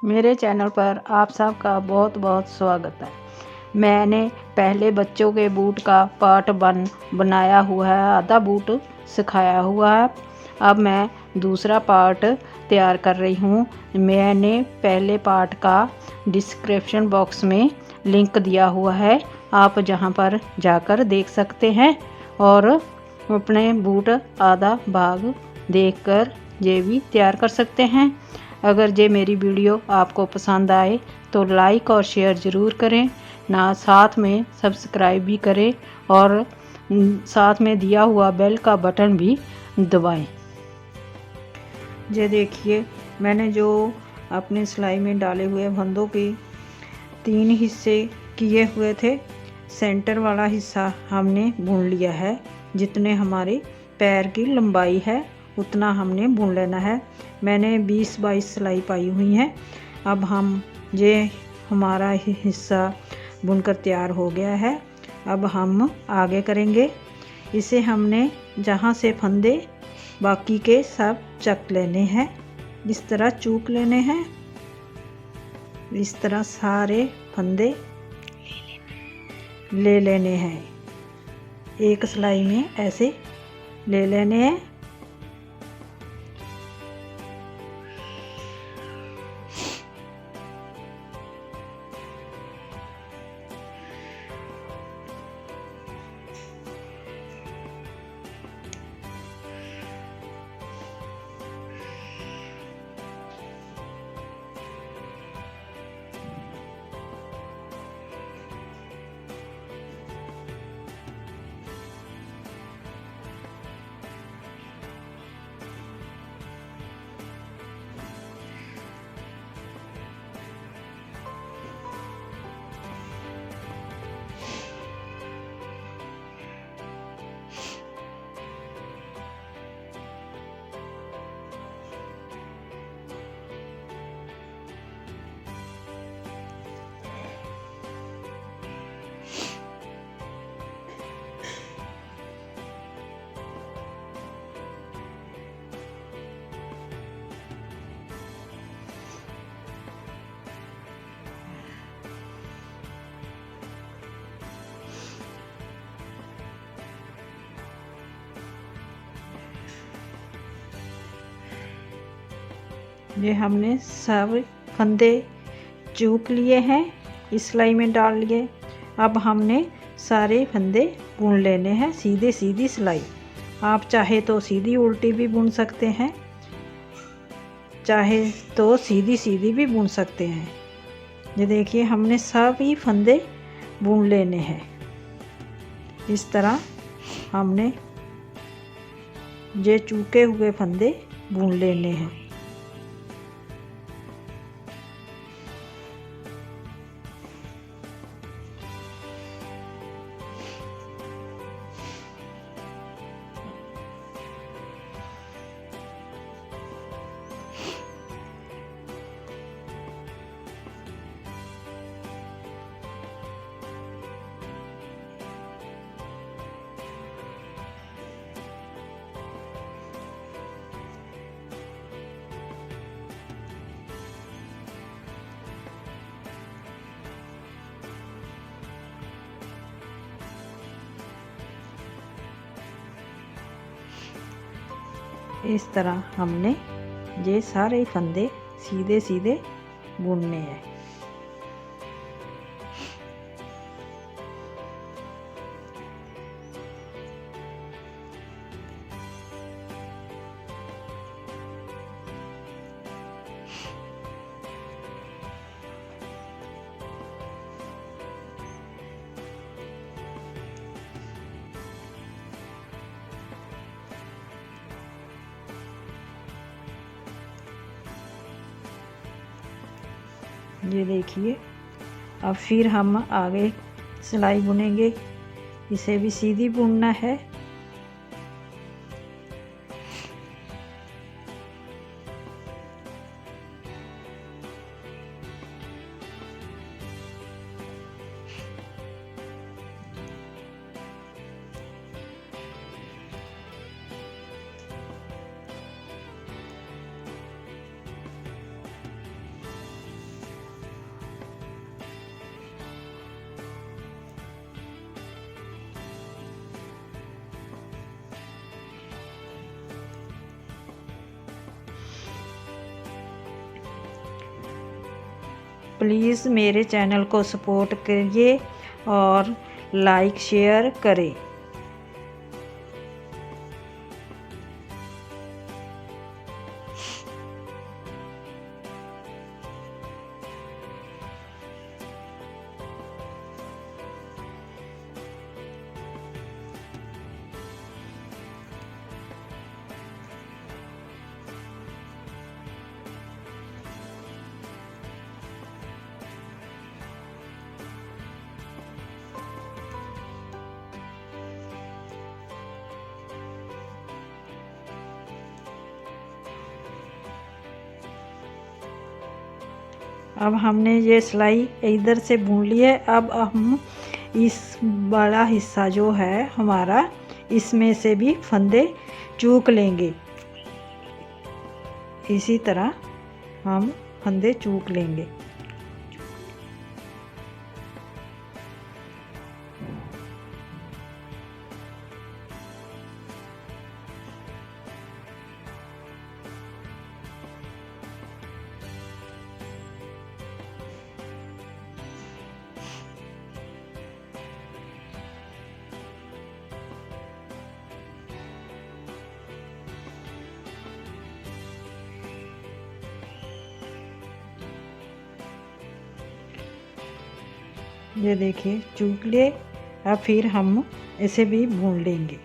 मेरे चैनल पर आप सबका बहुत बहुत स्वागत है। मैंने पहले बच्चों के बूट का पार्ट 1 बनाया हुआ है, आधा बूट सिखाया हुआ है। अब मैं दूसरा पार्ट तैयार कर रही हूँ। मैंने पहले पार्ट का डिस्क्रिप्शन बॉक्स में लिंक दिया हुआ है, आप जहाँ पर जाकर देख सकते हैं और अपने बूट आधा भाग देखकर ये भी तैयार कर सकते हैं। अगर ये मेरी वीडियो आपको पसंद आए तो लाइक और शेयर ज़रूर करें, ना साथ में सब्सक्राइब भी करें और साथ में दिया हुआ बेल का बटन भी दबाएं। ये देखिए, मैंने जो अपने सिलाई में डाले हुए फंदों के 3 हिस्से किए हुए थे, सेंटर वाला हिस्सा हमने बुन लिया है। जितने हमारे पैर की लंबाई है उतना हमने बुन लेना है। मैंने 20-22 सिलाई पाई हुई है। अब ये हमारा हिस्सा बुनकर तैयार हो गया है। अब हम आगे करेंगे। इसे हमने जहाँ से फंदे बाकी के सब चक लेने हैं, इस तरह चूक लेने हैं। इस तरह सारे फंदे ले लेने हैं, एक सिलाई में ऐसे ले लेने हैं। ये हमने सब फंदे चूक लिए हैं, इस सिलाई में डाल लिए। अब हमने सारे फंदे बुन लेने हैं, सीधे सीधी सिलाई। आप चाहे तो सीधी उल्टी भी बुन सकते हैं, चाहे तो सीधी सीधी भी बुन सकते हैं। ये देखिए, हमने सभी फंदे बुन लेने हैं। इस तरह हमने ये चूके हुए फंदे बुन लेने हैं। इस तरह हमने ये सारे फंदे सीधे सीधे बुनने हैं। ये देखिए, अब फिर हम आगे सिलाई बुनेंगे। इसे भी सीधी बुनना है। प्लीज़ मेरे चैनल को सपोर्ट करिए और लाइक शेयर करें। अब हमने ये सिलाई इधर से बुन ली है। अब हम इस बड़ा हिस्सा जो है हमारा, इसमें से भी फंदे चूक लेंगे। इसी तरह हम फंदे चूक लेंगे। ये देखिए चूक ले। अब फिर हम इसे भी भून लेंगे।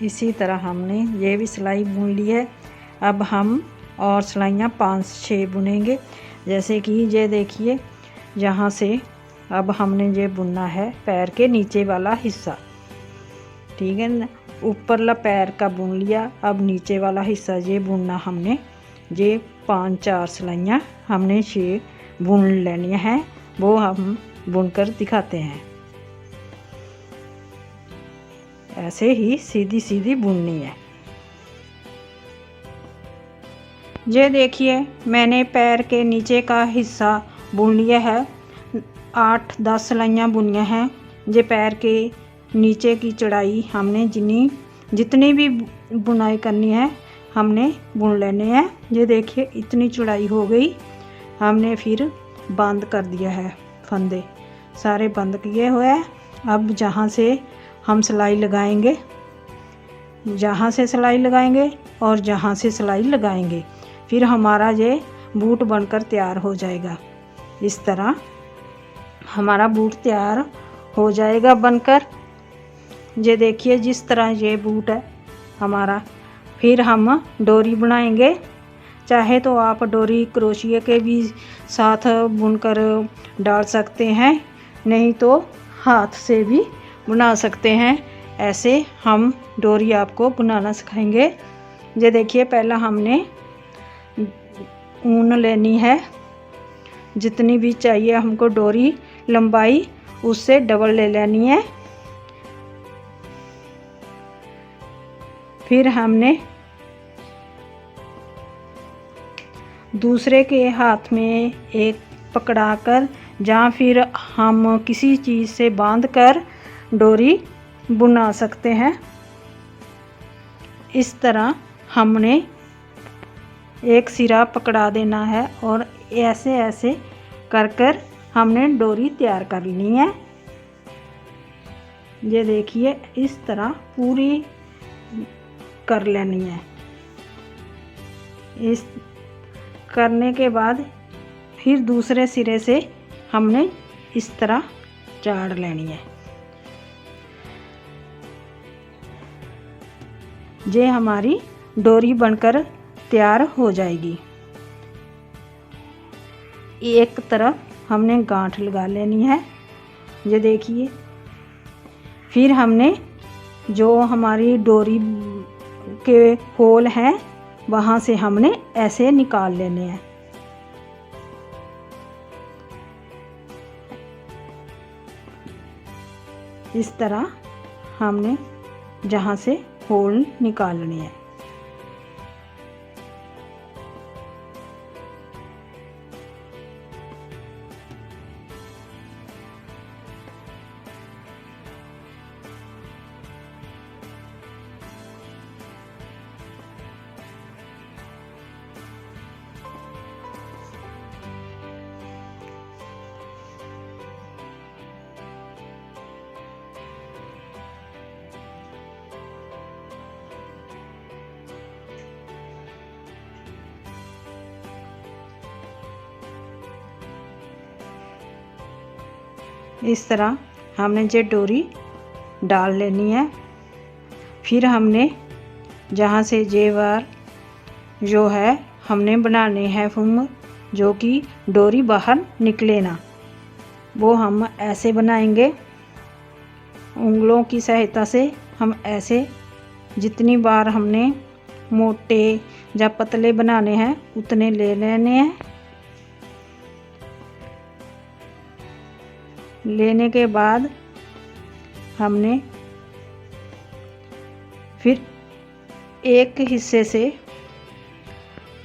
इसी तरह हमने ये भी सिलाई बुन ली है। अब हम और सिलाइयाँ 5-6 बुनेंगे। जैसे कि ये देखिए, यहाँ से अब हमने ये बुनना है पैर के नीचे वाला हिस्सा, ठीक है ना। ऊपरला पैर का बुन लिया, अब नीचे वाला हिस्सा ये बुनना हमने। ये 5-4 सिलाइयाँ हमने 6 बुन लेनी है, वो हम बुनकर दिखाते हैं। ऐसे ही सीधी सीधी बुननी है। ये देखिए मैंने पैर के नीचे का हिस्सा बुन लिया है। 8-10 सिलाइयाँ बुनिया हैं। ये पैर के नीचे की चौड़ाई हमने जितनी भी बुनाई करनी है हमने बुन लेने हैं। ये देखिए इतनी चौड़ाई हो गई। हमने फिर बंद कर दिया है, फंदे सारे बंद किए हुए हैं। अब जहाँ से हम सिलाई लगाएंगे, जहाँ से सिलाई लगाएंगे और जहाँ से सिलाई लगाएंगे, फिर हमारा ये बूट बनकर तैयार हो जाएगा। इस तरह हमारा बूट तैयार हो जाएगा बनकर। ये देखिए जिस तरह ये बूट है हमारा। फिर हम डोरी बनाएंगे। चाहे तो आप डोरी क्रोशिया के भी साथ बुनकर डाल सकते हैं, नहीं तो हाथ से भी बना सकते हैं। ऐसे हम डोरी आपको बनाना सिखाएंगे। ये देखिए पहला हमने ऊन लेनी है, जितनी भी चाहिए हमको डोरी लंबाई उससे डबल ले लेनी है। फिर हमने दूसरे के हाथ में एक पकड़ाकर या फिर हम किसी चीज़ से बांधकर डोरी बुना सकते हैं। इस तरह हमने एक सिरा पकड़ा देना है और ऐसे ऐसे कर हमने डोरी तैयार कर ली है। ये देखिए इस तरह पूरी कर लेनी है। इस करने के बाद फिर दूसरे सिरे से हमने इस तरह चाड़ लेनी है। ये हमारी डोरी बनकर तैयार हो जाएगी। एक तरफ हमने गांठ लगा लेनी है। ये देखिए फिर हमने जो हमारी डोरी के होल हैं वहाँ से हमने ऐसे निकाल लेने हैं। इस तरह हमने जहाँ से होल निकालने हैं। इस तरह हमने ये डोरी डाल लेनी है। फिर हमने जहाँ से जेवर जो है हमने बनाने हैं फुम, जो कि डोरी बाहर निकले ना, वो हम ऐसे बनाएंगे। उंगलों की सहायता से हम ऐसे जितनी बार हमने मोटे या पतले बनाने हैं उतने ले लेने हैं। लेने के बाद हमने फिर एक हिस्से से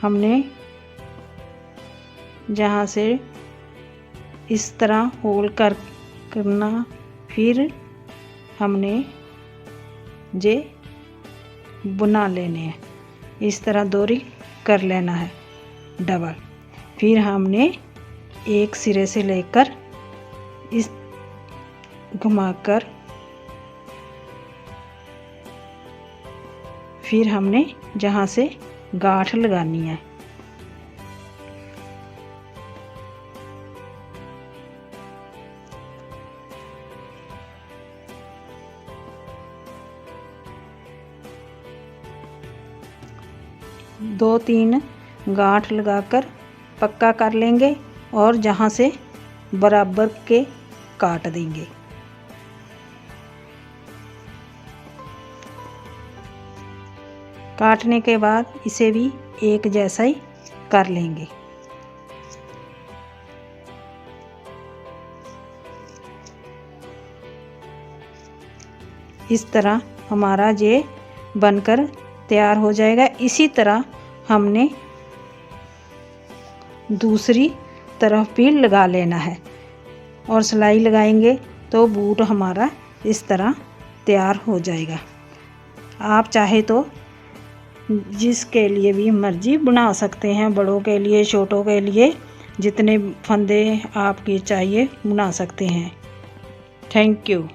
हमने जहाँ से इस तरह होल करना, फिर हमने ये बुना लेने हैं। इस तरह डोरी कर लेना है डबल। फिर हमने एक सिरे से लेकर इस घुमाकर फिर हमने जहाँ से गांठ लगानी है, दो तीन गांठ लगाकर पक्का कर लेंगे और जहाँ से बराबर के काट देंगे। काटने के बाद इसे भी एक जैसा ही कर लेंगे। इस तरह हमारा ये बनकर तैयार हो जाएगा। इसी तरह हमने दूसरी तरफ भी लगा लेना है और सिलाई लगाएंगे तो बूट हमारा इस तरह तैयार हो जाएगा। आप चाहे तो जिसके लिए भी मर्जी बना सकते हैं, बड़ों के लिए छोटों के लिए जितने फंदे आपके चाहिए बना सकते हैं। Thank you.